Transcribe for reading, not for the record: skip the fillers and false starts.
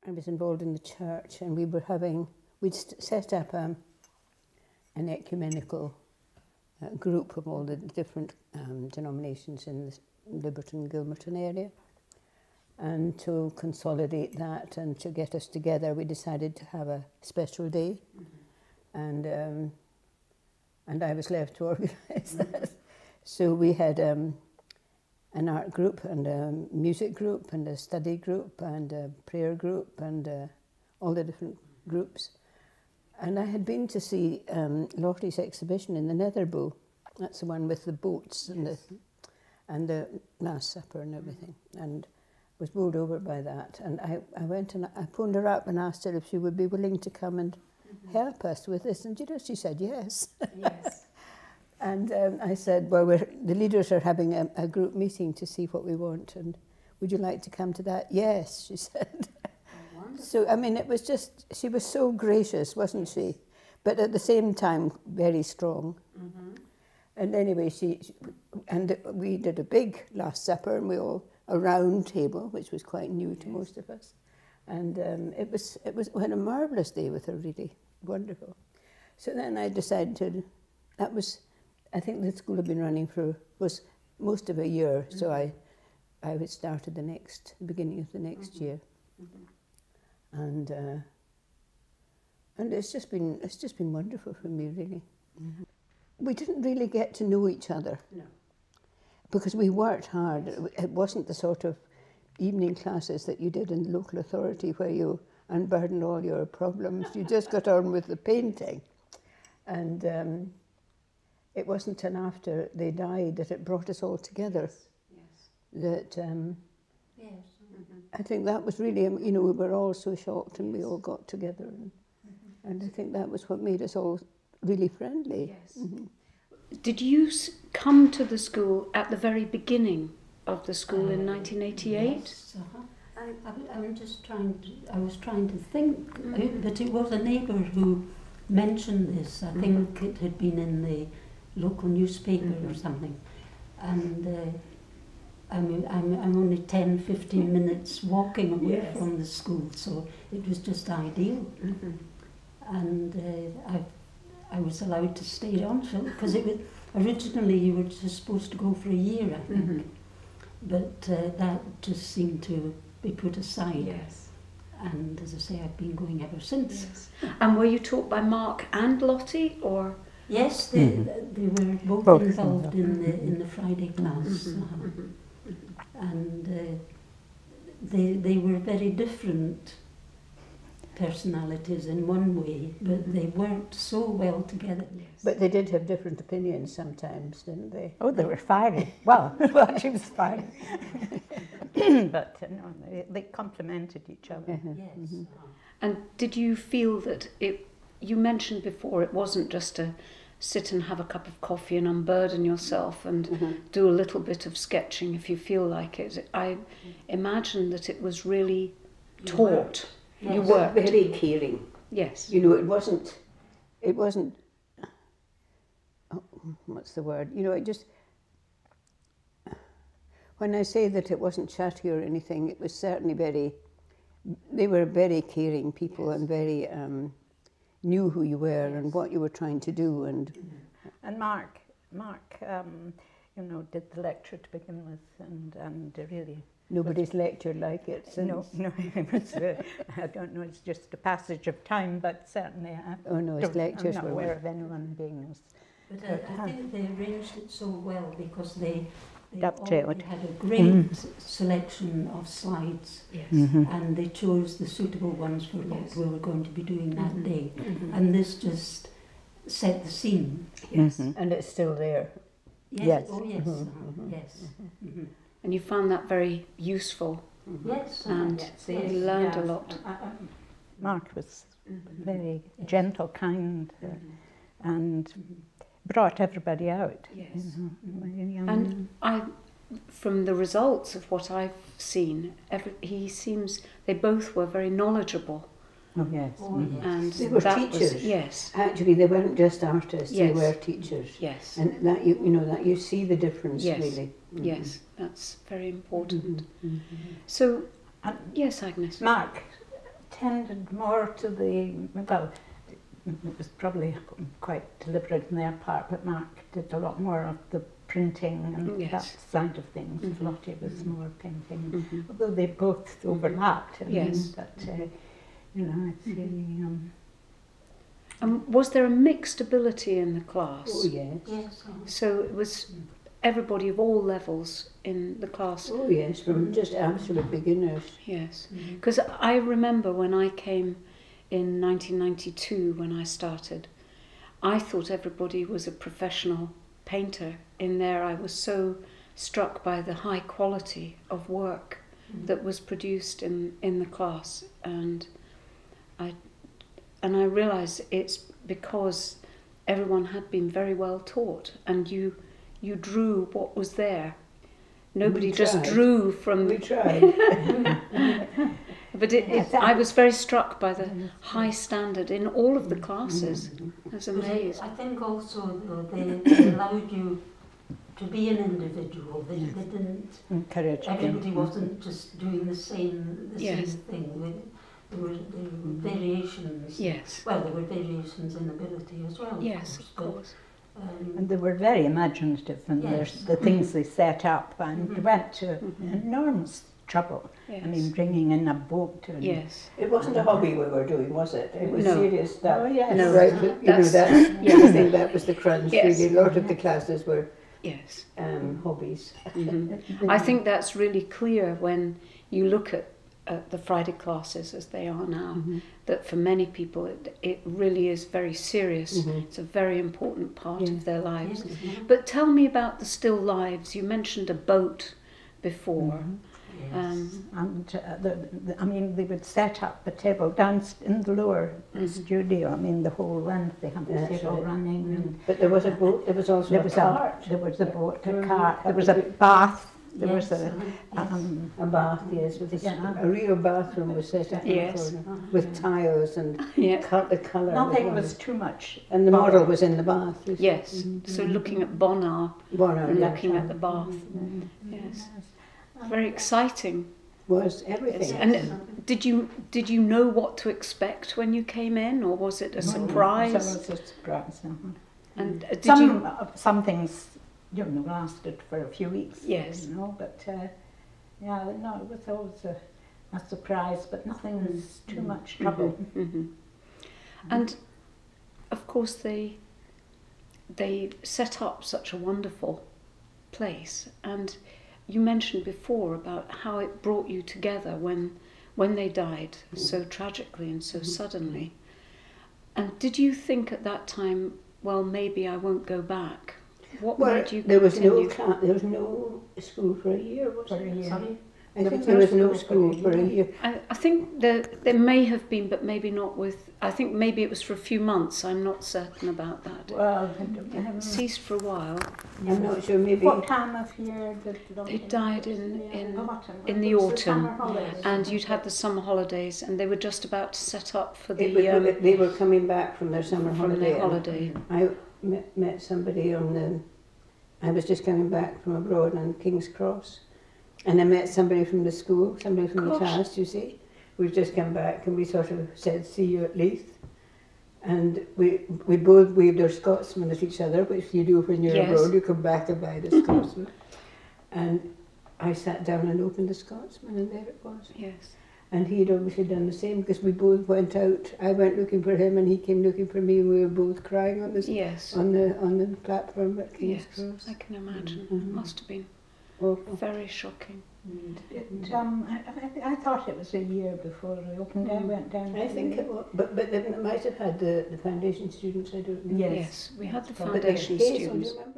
I was involved in the church, and we'd set up an ecumenical group of all the different denominations in the Liberton-Gilmerton area. And to consolidate that and to get us together, we decided to have a special day. And I was left to organise that. So we had an art group and a music group and a study group and a prayer group and all the different groups. And I had been to see Lottie's exhibition in the Netherbow. That's the one with the boats and the Last Supper and everything. And was bowled over by that. And I went and I phoned her up and asked her if she would be willing to come and help us with this. And you know, she said yes. Yes. And I said, well, the leaders are having a group meeting to see what we want. And would you like to come to that? Yes, she said. So, I mean, it was just, she was so gracious, wasn't she? But at the same time, very strong. And anyway, we did a big Last Supper, and we all, a round table, which was quite new to most of us. And it was we had a marvellous day with her, really wonderful. So then I decided I think the school had been running was most of a year, so I would start at the beginning of the next year. And it's just been wonderful for me, really. We didn't really get to know each other. No. Because we worked hard. It wasn't the sort of evening classes that you did in local authority where you unburdened all your problems. You just got on with the painting. And it wasn't until after they died that it brought us all together. Yes. That I think that was really, you know, we were all so shocked and we all got together. And I think that was what made us all really friendly. Yes. Did you come to the school at the very beginning of the school in 1988? Yes, I was trying to think, but it was a neighbour who mentioned this. I think it had been in the local newspaper or something. And I'm only 10-15 minutes walking away from the school, so it was just ideal. And I was allowed to stay on because it was originally you were just supposed to go for a year, I think, but that just seemed to be put aside. Yes. And as I say, I've been going ever since. Yes. And were you taught by Mark and Lottie, or? Yes, they were both involved in the Friday class, and they were very different personalities in one way, but they worked so well together. Yes. But they did have different opinions sometimes, didn't they? Oh, they were fiery. Well, she was fiery. But no, they complemented each other. Yes. And did you feel that you mentioned before, it wasn't just to sit and have a cup of coffee and unburden yourself and do a little bit of sketching if you feel like it. I imagine that it was really taught. Yes. You worked. Very caring. Yes. You know, it wasn't, oh, what's the word? You know, it just, when I say that it wasn't chatty or anything, it was certainly they were very caring people and very, knew who you were and what you were trying to do. And Mark, you know, did the lecture to begin with, and really. Nobody's lectured like it since. No, it was, I don't know, it's just a passage of time, but certainly his lectures I'm not were aware of anyone being as... But I think they arranged it so well because they Dovetailed. had a great selection of slides, and they chose the suitable ones for what we were going to be doing that day. And this just set the scene. Yes, and it's still there. Yes. Oh, yes. Yes. And you found that very useful. Yes. And you learned a lot. Mark was very gentle, kind, and brought everybody out. Yes. You know. And from the results of what I've seen, they both were very knowledgeable. Oh, yes. Oh, yes. And They were that teachers. Was, yes. Actually, they weren't just artists, they Yes. were teachers. Yes. And that that you see the difference, Yes. really. Yes, that's very important. So, yes, Agnes. Mark tended more to the, well, it was probably quite deliberate on their part, but Mark did a lot more of the printing and Yes. that side of things. Mhm. Lottie was Mhm. more painting, Mhm. although they both overlapped. I mean, Yes. but, you know, it's Mhm. really... And was there a mixed ability in the class? Oh, yes. Yes. So it was everybody of all levels in the class? Oh, yes, from just absolute beginners. Yes. Mhm. Because I remember when I came in 1992, when I started, I thought everybody was a professional painter in there. I was so struck by the high quality of work that was produced in the class, and I realised it's because everyone had been very well taught, and you drew what was there. Nobody We just tried. drew from. We tried. But I was very struck by the high standard in all of the classes. I was But amazed. I think also though, they allowed you to be an individual. They didn't. encouraged them. Everybody wasn't just doing the same Yes. thing. There were variations. Yes. Well, there were variations in ability as well. Yes, of but, course. And they were very imaginative in Yes. the things they set up, and Mhm. went to Mhm. enormous trouble. Yes. I mean, bringing in a boat. And Yes. It wasn't a hobby we were doing, was it? It was No. serious stuff. Oh, yes. No. Right, but, you know, That's- that, yes. I think that was the crunch, Yes. really. A lot of the classes were Yes. hobbies. Mhm. I think that's really clear when you look at the Friday classes as they are now, that for many people it really is very serious. Mhm. It's a very important part Yeah. of their lives. Yes. But tell me about the still lives. You mentioned a boat before. Yes. And I mean, they would set up a table down in the lower Mhm. studio. I mean, the whole run, they had the That's table right. running. And But there was a boat, there was also there a was cart. there was a boat, There a was cart, a there was a couple- bath, there Yes, was a... yes. A bath, yes, with Yeah. a real bathroom was set up Yes. in the corner, with tiles and Yeah. the colour. Nothing was was too much. and the model was in the bath. you see. Yes. So looking at Bonar Bonner, and yeah, looking at the bath. Yes. Very exciting. was everything. And did you know what to expect when you came in, or was it a surprise? So it was a surprise. And did you? Some things, you know, lasted for a few weeks. Yes. You know, but yeah, no, it was always a surprise, but nothing was too much trouble. Mhm. And of course they set up such a wonderful place, and you mentioned before about how it brought you together when they died so tragically and so suddenly. And did you think at that time, well, maybe I won't go back? What Well, made you there was continue? there was no school for a year, was For a there? year. Sorry? I think there was no school for a year. I think there may have been, but maybe not with. I think maybe it was for a few months. I'm not certain about that. Well, It ceased for a while. I'm not sure, maybe. what time of year did They died in autumn? in the It was autumn, summer holidays. and you'd had the summer holidays, and they were just about to set up for It the was, they were coming back from their summer from holiday. their holiday. I met somebody on the. I was just coming back from abroad on King's Cross, and I met somebody from the school, somebody from the Gosh. class. You see, we've just come back, and we sort of said, "See you at Leith," and we both waved our Scotsman at each other, which you do when you're Yes. abroad. You come back and buy the Scotsman, and I sat down and opened the Scotsman, and there it was. Yes. And he had obviously done the same because we both went out. I went looking for him, and he came looking for me. And we were both crying on Yes. on the platform at King's Yes. Cross. I can imagine. Mhm. It must have been Awful. very shocking. I thought it was a year before I opened. I went down. I think it was, but they might have had the foundation students. I don't know. Yes. Yes. We had the But But foundation Hazel, do you students. remember?